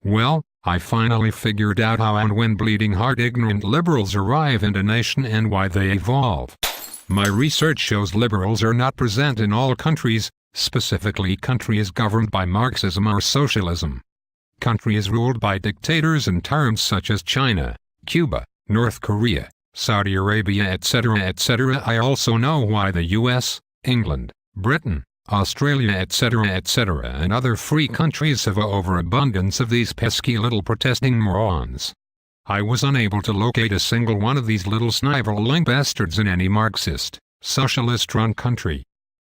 Well, I finally figured out how and when bleeding-heart ignorant liberals arrive in a nation and why they evolve. My research shows liberals are not present in all countries, specifically countries governed by Marxism or socialism. Countries ruled by dictators and tyrants such as China, Cuba, North Korea, Saudi Arabia, etc., etc. I also know why the US, England, Britain, Australia, etc., etc., and other free countries have an overabundance of these pesky little protesting morons. I was unable to locate a single one of these little sniveling bastards in any Marxist, socialist-run country.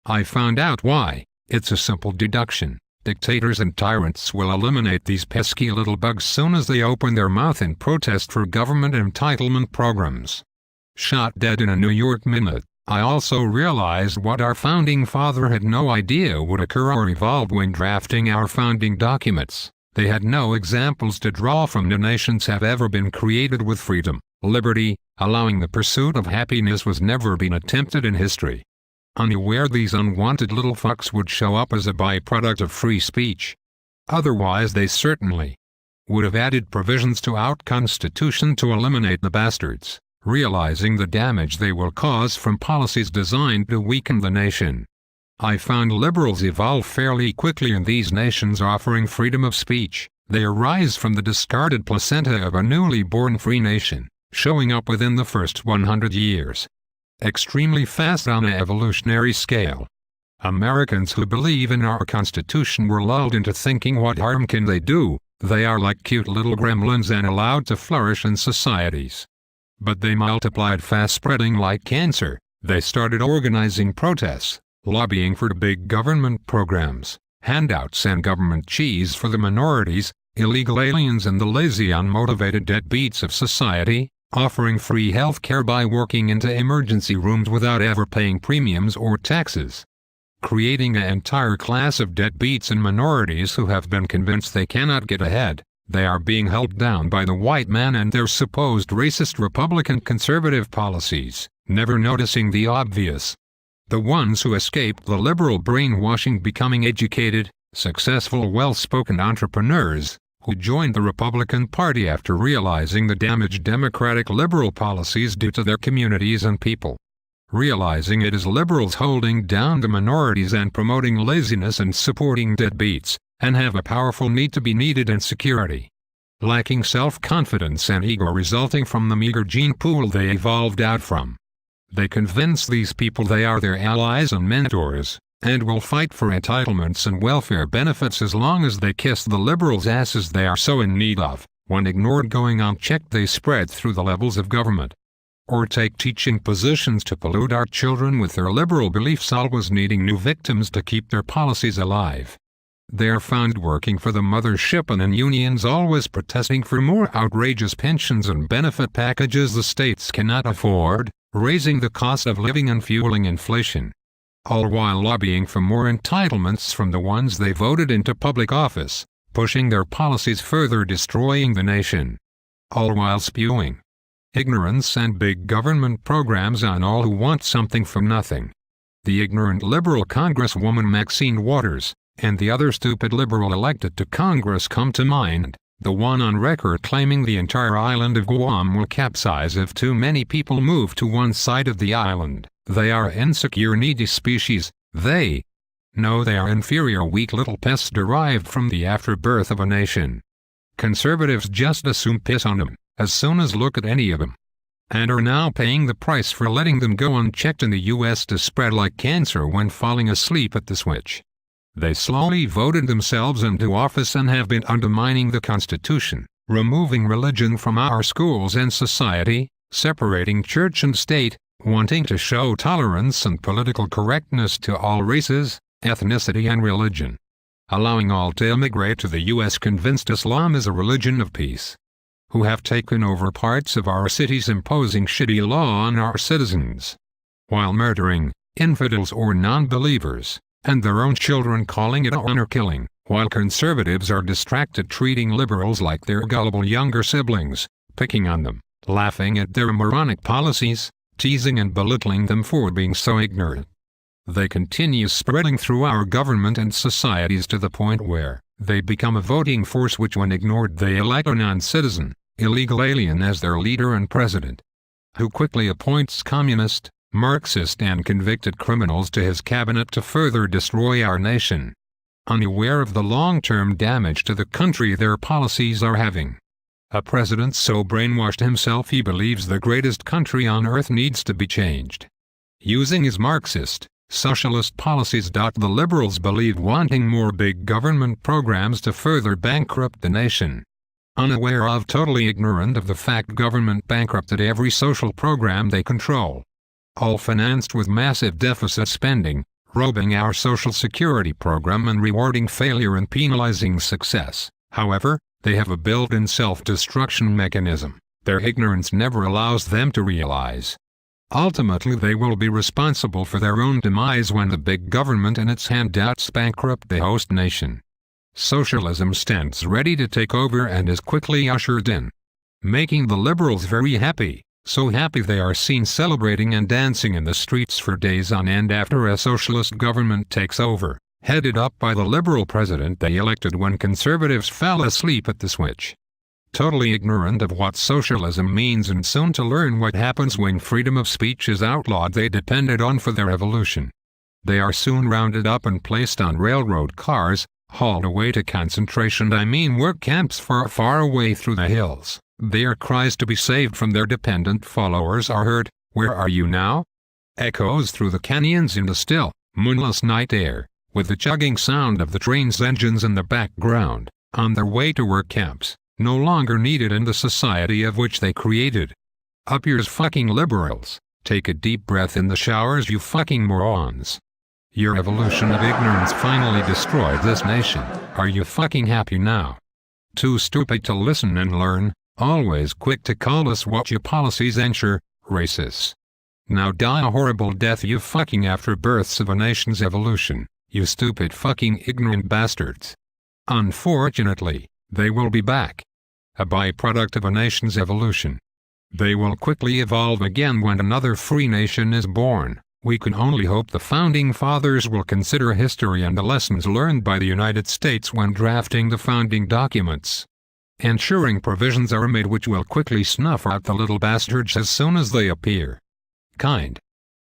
I found out why. It's a simple deduction. Dictators and tyrants will eliminate these pesky little bugs soon as they open their mouth in protest for government entitlement programs. Shot dead in a New York minute. I also realized what our founding father had no idea would occur or evolve when drafting our founding documents. They had no examples to draw from. The nations have ever been created with freedom, liberty, allowing the pursuit of happiness was never been attempted in history. Unaware these unwanted little fucks would show up as a byproduct of free speech. Otherwise they certainly would have added provisions to our Constitution to eliminate the bastards, realizing the damage they will cause from policies designed to weaken the nation. I found liberals evolve fairly quickly in these nations offering freedom of speech. They arise from the discarded placenta of a newly born free nation, showing up within the first 100 years. Extremely fast on an evolutionary scale. Americans who believe in our Constitution were lulled into thinking what harm can they do, they are like cute little gremlins and allowed to flourish in societies. But they multiplied fast, spreading like cancer. They started organizing protests, lobbying for big government programs, handouts and government cheese for the minorities, illegal aliens and the lazy unmotivated deadbeats of society, offering free health care by working into emergency rooms without ever paying premiums or taxes. Creating an entire class of deadbeats and minorities who have been convinced they cannot get ahead. They are being held down by the white man and their supposed racist Republican conservative policies, never noticing the obvious. The ones who escaped the liberal brainwashing becoming educated, successful, well-spoken entrepreneurs, who joined the Republican Party after realizing the damage democratic liberal policies do to their communities and people. Realizing it is liberals holding down the minorities and promoting laziness and supporting deadbeats, and have a powerful need to be needed and security. Lacking self-confidence and ego resulting from the meager gene pool they evolved out from. They convince these people they are their allies and mentors, and will fight for entitlements and welfare benefits as long as they kiss the liberals' asses they are so in need of. When ignored going unchecked they spread through the levels of government. Or take teaching positions to pollute our children with their liberal beliefs, always needing new victims to keep their policies alive. They are found working for the mothership and in unions, always protesting for more outrageous pensions and benefit packages the states cannot afford, raising the cost of living and fueling inflation. All while lobbying for more entitlements from the ones they voted into public office, pushing their policies further, destroying the nation. All while spewing ignorance and big government programs on all who want something from nothing. The ignorant liberal Congresswoman Maxine Waters, and the other stupid liberal elected to Congress come to mind, the one on record claiming the entire island of Guam will capsize if too many people move to one side of the island. They are insecure, needy species. They know they are inferior, weak little pests derived from the afterbirth of a nation. Conservatives just assume piss on them, as soon as look at any of them, and are now paying the price for letting them go unchecked in the U.S. to spread like cancer when falling asleep at the switch. They slowly voted themselves into office and have been undermining the Constitution, removing religion from our schools and society, separating church and state, wanting to show tolerance and political correctness to all races, ethnicity and religion. Allowing all to immigrate to the U.S. convinced Islam is a religion of peace. Who have taken over parts of our cities, imposing shitty law on our citizens, while murdering infidels or non-believers, and their own children, calling it honor killing, while conservatives are distracted treating liberals like their gullible younger siblings, picking on them, laughing at their moronic policies, teasing and belittling them for being so ignorant. They continue spreading through our government and societies to the point where They become a voting force which when ignored they elect a non-citizen, illegal alien as their leader and president, who quickly appoints communist, Marxist and convicted criminals to his cabinet to further destroy our nation. Unaware of the long-term damage to the country their policies are having. A president so brainwashed himself he believes the greatest country on earth needs to be changed. Using his Marxist, socialist policies. The liberals believe wanting more big government programs to further bankrupt the nation. Unaware of, totally ignorant of the fact government bankrupted every social program they control. All financed with massive deficit spending, robbing our social security program and rewarding failure and penalizing success. However, they have a built-in self-destruction mechanism their ignorance never allows them to realize. Ultimately they will be responsible for their own demise when the big government and its handouts bankrupt the host nation. Socialism stands ready to take over and is quickly ushered in, making the liberals very happy. So happy they are seen celebrating and dancing in the streets for days on end after a socialist government takes over, headed up by the liberal president they elected when conservatives fell asleep at the switch. Totally ignorant of what socialism means and soon to learn what happens when freedom of speech is outlawed they depended on for their evolution. They are soon rounded up and placed on railroad cars, hauled away to concentration work camps far away through the hills. Their cries to be saved from their dependent followers are heard, "Where are you now?" Echoes through the canyons in the still, moonless night air, with the chugging sound of the train's engines in the background, on their way to work camps, no longer needed in the society of which they created. Up yours fucking liberals, take a deep breath in the showers you fucking morons. Your evolution of ignorance finally destroyed this nation. Are you fucking happy now? Too stupid to listen and learn, always quick to call us what your policies ensure, racists. Now die a horrible death you fucking afterbirths of a nation's evolution, you stupid fucking ignorant bastards. Unfortunately, they will be back. A byproduct of a nation's evolution. They will quickly evolve again when another free nation is born. We can only hope the Founding Fathers will consider history and the lessons learned by the United States when drafting the founding documents, ensuring provisions are made which will quickly snuff out the little bastards as soon as they appear. Kind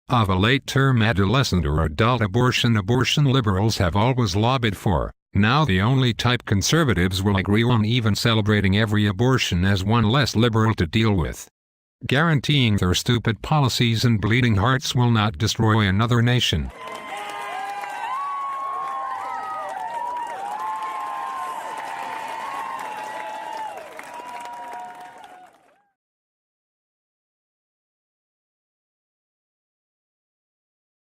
of a late-term adolescent or adult abortion liberals have always lobbied for. Now the only type conservatives will agree on, even celebrating every abortion as one less liberal to deal with. Guaranteeing their stupid policies and bleeding hearts will not destroy another nation.